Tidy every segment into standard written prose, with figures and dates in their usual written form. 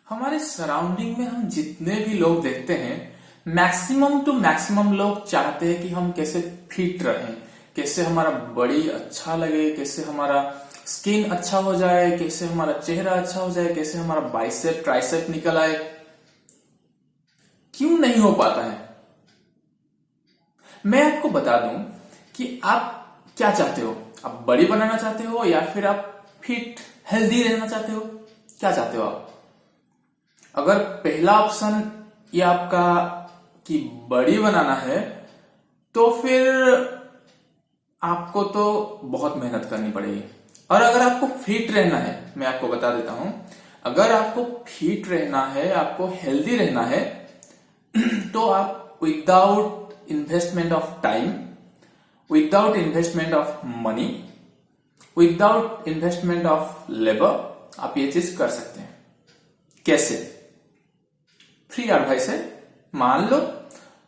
हमारे सराउंडिंग में हम जितने भी लोग देखते हैं, मैक्सिमम टू मैक्सिमम लोग चाहते हैं कि हम कैसे फिट रहें, कैसे हमारा बॉडी अच्छा लगे, कैसे हमारा स्किन अच्छा हो जाए, कैसे हमारा चेहरा अच्छा हो जाए, कैसे हमारा बाइसेप ट्राइसेप निकल आए। क्यों नहीं हो पाता है? मैं आपको बता दूं कि आप क्या चाहते हो। आप बॉडी बनाना चाहते हो या फिर आप फिट हेल्दी रहना चाहते हो? क्या चाहते हो आप? अगर पहला ऑप्शन ये आपका कि बॉडी बनाना है, तो फिर आपको तो बहुत मेहनत करनी पड़ेगी। और अगर आपको फिट रहना है, मैं आपको बता देता हूं, अगर आपको फिट रहना है, आपको हेल्दी रहना है, तो आप without investment of time, without investment of money, without investment of labour, आप ये चीज कर सकते हैं। कैसे? फ्री एडवाइस है। मान लो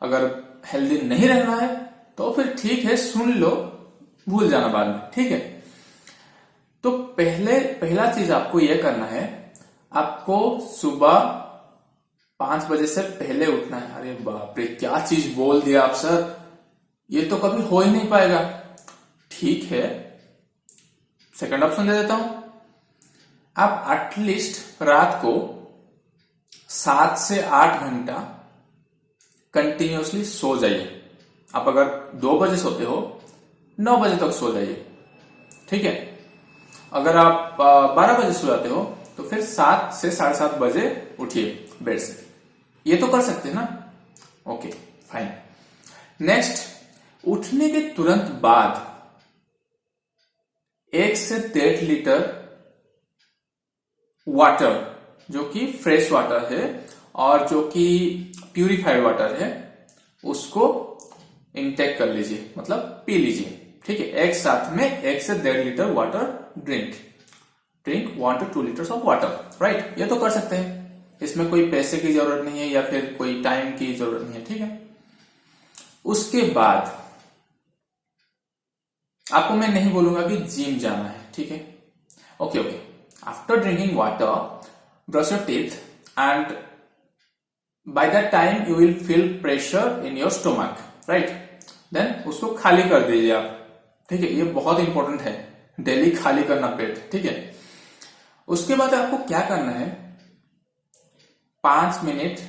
अगर हेल्दी नहीं रहना है तो फिर ठीक है, सुन लो, भूल जाना बाद में, ठीक है। तो पहला चीज आपको यह करना है, आपको सुबह 5 बजे से पहले उठना है। अरे बाप रे, क्या चीज बोल दिया आप सर, ये तो कभी हो ही नहीं पाएगा। ठीक है, सेकंड ऑप्शन दे देता हूं। आप एटलीस्ट रात को 7 से 8 घंटा कंटिन्यूअसली सो जाइए। आप अगर 2 बजे सोते हो, 9 बजे तक सो जाइए, ठीक है। अगर आप 12 बजे सो जाते हो तो फिर 7 से 7:30 बजे उठिए बेड से। ये तो कर सकते हैं ना? Okay, fine. नेक्स्ट, उठने के तुरंत बाद 1 से 1.5 लीटर वाटर, जो कि फ्रेश वाटर है और जो कि प्यूरिफाइड वाटर है, उसको इनटेक कर लीजिए, मतलब पी लीजिए, ठीक है। एक साथ में 1 से 1.5 litre water drink 1 to 2 litres of water, right. ये तो कर सकते हैं, इसमें कोई पैसे की जरूरत नहीं है या फिर कोई टाइम की जरूरत नहीं है, ठीक है। उसके बाद आपको मैं नहीं बोलूंगा कि जिम जाना है, ठीक है। Okay. After drinking water, brush your teeth and by that time you will feel pressure in your stomach, right. Then उसको खाली कर दीजिए आप, ठीक है। ये बहुत इंपॉर्टेंट है, डेली खाली करना पेट, ठीक है। उसके बाद आपको क्या करना है, 5 मिनट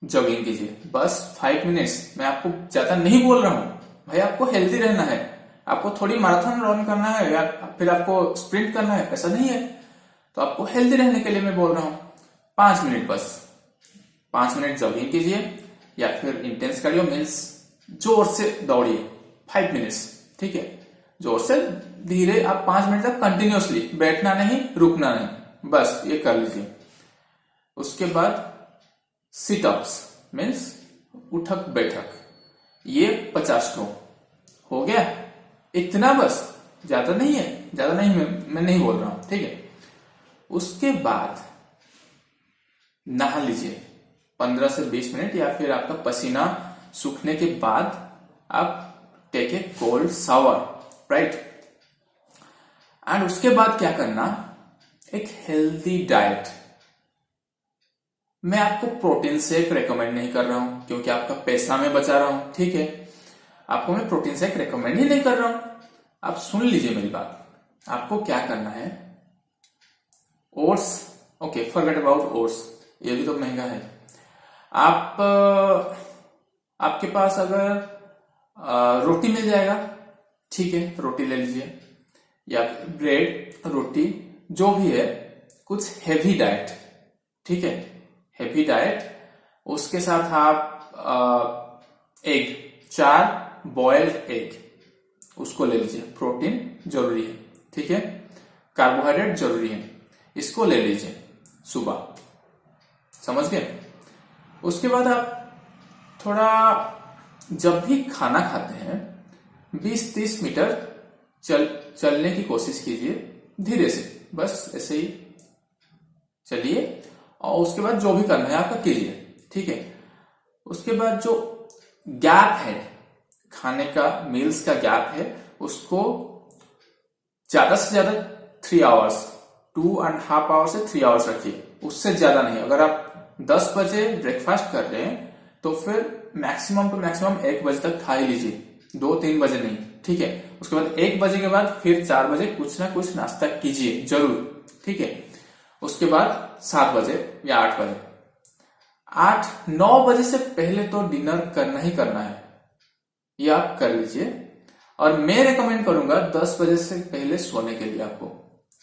जॉगिंग कीजिए, बस 5 मिनट्स। मैं आपको ज्यादा नहीं बोल रहा हूं भाई, आपको हेल्दी रहना है, आपको थोड़ी मैराथन रन करना है या फिर आपको स्प्रिंट करना है, ऐसा नहीं है। तो आपको हेल्दी रहने के लिए मैं बोल रहा हूं 5 मिनट, बस 5 मिनट जॉगिंग कीजिए या फिर इंटेंस कार्डियो मीन्स जोर से दौड़िए 5 मिनट्स, ठीक है। जोर से धीरे आप 5 मिनट तक कंटिन्यूअसली, बैठना नहीं, रुकना नहीं, बस ये कर लीजिए। उसके बाद सिटअप्स मीन्स उठक बैठक, ये 50 को हो गया। इतना बस, ज्यादा नहीं है, ज्यादा नहीं, मैं नहीं बोल रहा हूं, ठीक है। उसके बाद नहा लीजिए 15 से 20 मिनट, या फिर आपका पसीना सूखने के बाद आप take a cold shower, right. And उसके बाद क्या करना, एक हेल्दी डाइट। मैं आपको प्रोटीन शेक रेकमेंड नहीं कर रहा हूं क्योंकि आपका पैसा मैं बचा रहा हूं, ठीक है। आपको मैं प्रोटीन शेक रेकमेंड ही नहीं कर रहा हूं। आप सुन लीजिए मेरी बात। आपको क्या करना है, oats, okay, forget about oats, ये भी तो महंगा है। आप आपके पास अगर रोटी मिल जाएगा, ठीक है, रोटी ले लीजिए, या ब्रेड, रोटी, जो भी है, कुछ हेवी डाइट, ठीक है, हेवी डाइट। उसके साथ आप एग, 4 बॉइल्ड एग, उसको ले लीजिए। प्रोटीन जरूरी है, ठीक है, कार्बोहाइड्रेट जरूरी है, इसको ले लीजिए सुबह, समझ गए। उसके बाद आप थोड़ा, जब भी खाना खाते हैं, 20-30 मीटर चलने की कोशिश कीजिए, धीरे से, बस ऐसे ही चलिए। और उसके बाद जो भी करना है आपका कीजिए, ठीक है। उसके बाद जो गैप है, खाने का, मील्स का गैप है, उसको ज्यादा से ज्यादा 3 आवर्स, 2.5 आवर्स से 3 आवर्स रखिए, उससे ज्यादा नहीं। अगर आप 10 बजे ब्रेकफास्ट कर रहे हैं तो फिर मैक्सिमम टू मैक्सिमम 1 बजे तक खा ही लीजिए, 2-3 बजे नहीं, ठीक है। उसके बाद 1 बजे के बाद फिर 4 बजे कुछ ना कुछ नाश्ता कीजिए जरूर, ठीक है। उसके बाद 7 बजे या 8 बजे, 8-9 बजे से पहले तो डिनर करना ही करना है, ये आप कर लीजिए। और मैं रेकमेंड करूंगा 10 बजे से पहले सोने के लिए आपको।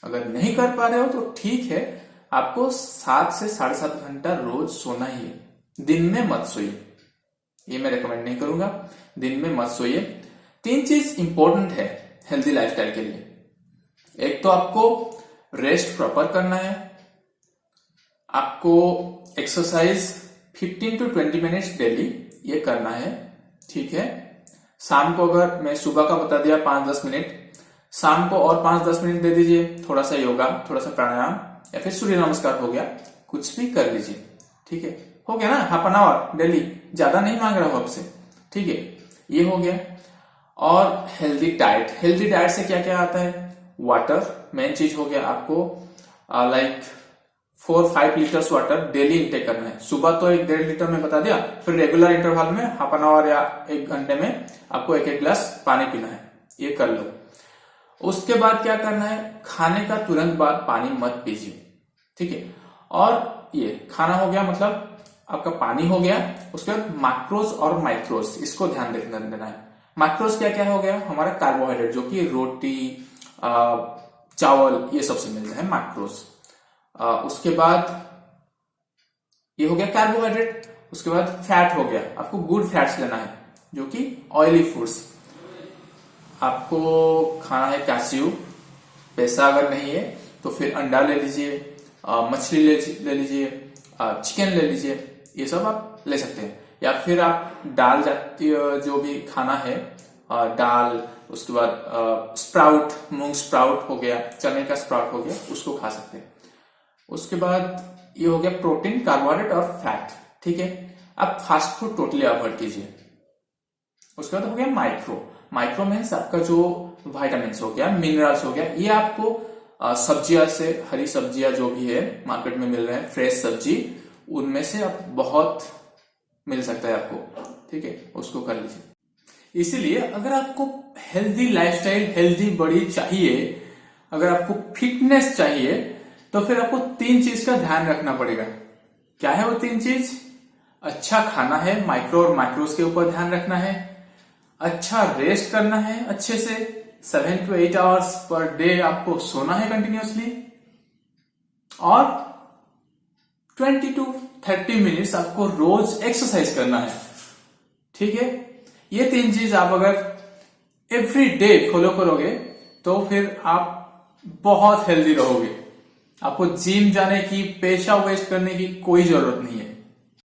अगर नहीं कर पा रहे हो तो ठीक है, आपको 7 से 7.5 घंटा रोज सोना ही है, दिन में मत सोइए, ये मैं रेकमेंड नहीं करूंगा, दिन में मत सोइए। 3 चीज इंपॉर्टेंट है हेल्दी लाइफस्टाइल के लिए। एक तो आपको रेस्ट प्रॉपर करना है, आपको एक्सरसाइज 15 to 20 मिनट्स डेली ये करना है, ठीक है। शाम को अगर मैं सुबह का बता दिया 5-10 मिनट, शाम को और 5-10 मिनट दे दीजिए, थोड़ा सा योगा, थोड़ा सा प्राणायाम या फिर सूर्य नमस्कार हो गया, कुछ भी कर लीजिए, ठीक है। हो गया ना, हाफ एन आवर डेली, ज्यादा नहीं मांग रहा हूं आपसे, ठीक है। ये हो गया। और हेल्दी डाइट, हेल्दी डाइट से क्या क्या आता है, वाटर मेन चीज हो गया। आपको like 4-5 litres water daily intake करना है। सुबह तो 1-1.5 लीटर में बता दिया, फिर रेगुलर इंटरवल में हाफ एन आवर या 1 घंटे में आपको 1-1 गिलास पानी पीना है, ये कर लो। उसके बाद क्या करना है, खाने का तुरंत बाद पानी मत पीजिए, ठीक है। और ये खाना हो गया, मतलब आपका पानी हो गया। उसके बाद मैक्रोज और माइक्रोज, इसको ध्यान देना है। मैक्रोज क्या क्या हो गया, हमारा कार्बोहाइड्रेट जो कि रोटी, चावल, ये सबसे मिलता है मैक्रोज। उसके बाद ये हो गया कार्बोहाइड्रेट। उसके बाद फैट हो गया, आपको गुड फैट्स लेना है जो कि ऑयली फूड्स। आपको खाना है कैस्यू, पैसा अगर नहीं है तो फिर अंडा ले लीजिए, मछली ले लीजिए, चिकन ले लीजिए, ये सब आप ले सकते हैं। या फिर आप दाल जातीय जो भी खाना है, दाल, उसके बाद स्प्राउट, मूंग स्प्राउट हो गया, चने का स्प्राउट हो गया, उसको खा सकते हैं। उसके बाद ये हो गया प्रोटीन, कार्बोहाइड्रेट और फैट, ठीक है। आप फास्ट फूड टोटली अवॉइड कीजिए। उसके बाद हो गया माइक्रो, माइक्रो मीन्स आपका जो विटामिन्स हो गया, मिनरल्स हो गया, ये आपको सब्जियां से, हरी सब्जियां जो भी है मार्केट में मिल रहे हैं, फ्रेश सब्जी, उनमें से आप बहुत मिल सकता है आपको, ठीक है, उसको कर लीजिए। इसीलिए अगर आपको हेल्दी लाइफस्टाइल, हेल्दी बॉडी चाहिए, अगर आपको फिटनेस चाहिए, तो फिर आपको 3 चीज का ध्यान रखना पड़ेगा। क्या है वो 3 चीज? अच्छा खाना है, माइक्रो और मैक्रोज के ऊपर ध्यान रखना है, अच्छा रेस्ट करना है अच्छे से, 7 to 8 आवर्स पर डे आपको सोना है कंटिन्यूअसली, और 20 to 30 मिनट्स आपको रोज एक्सरसाइज करना है, ठीक है। ये 3 चीज आप अगर एवरी डे फॉलो करोगे तो फिर आप बहुत हेल्दी रहोगे। आपको जिम जाने की, पैसा वेस्ट करने की कोई जरूरत नहीं है।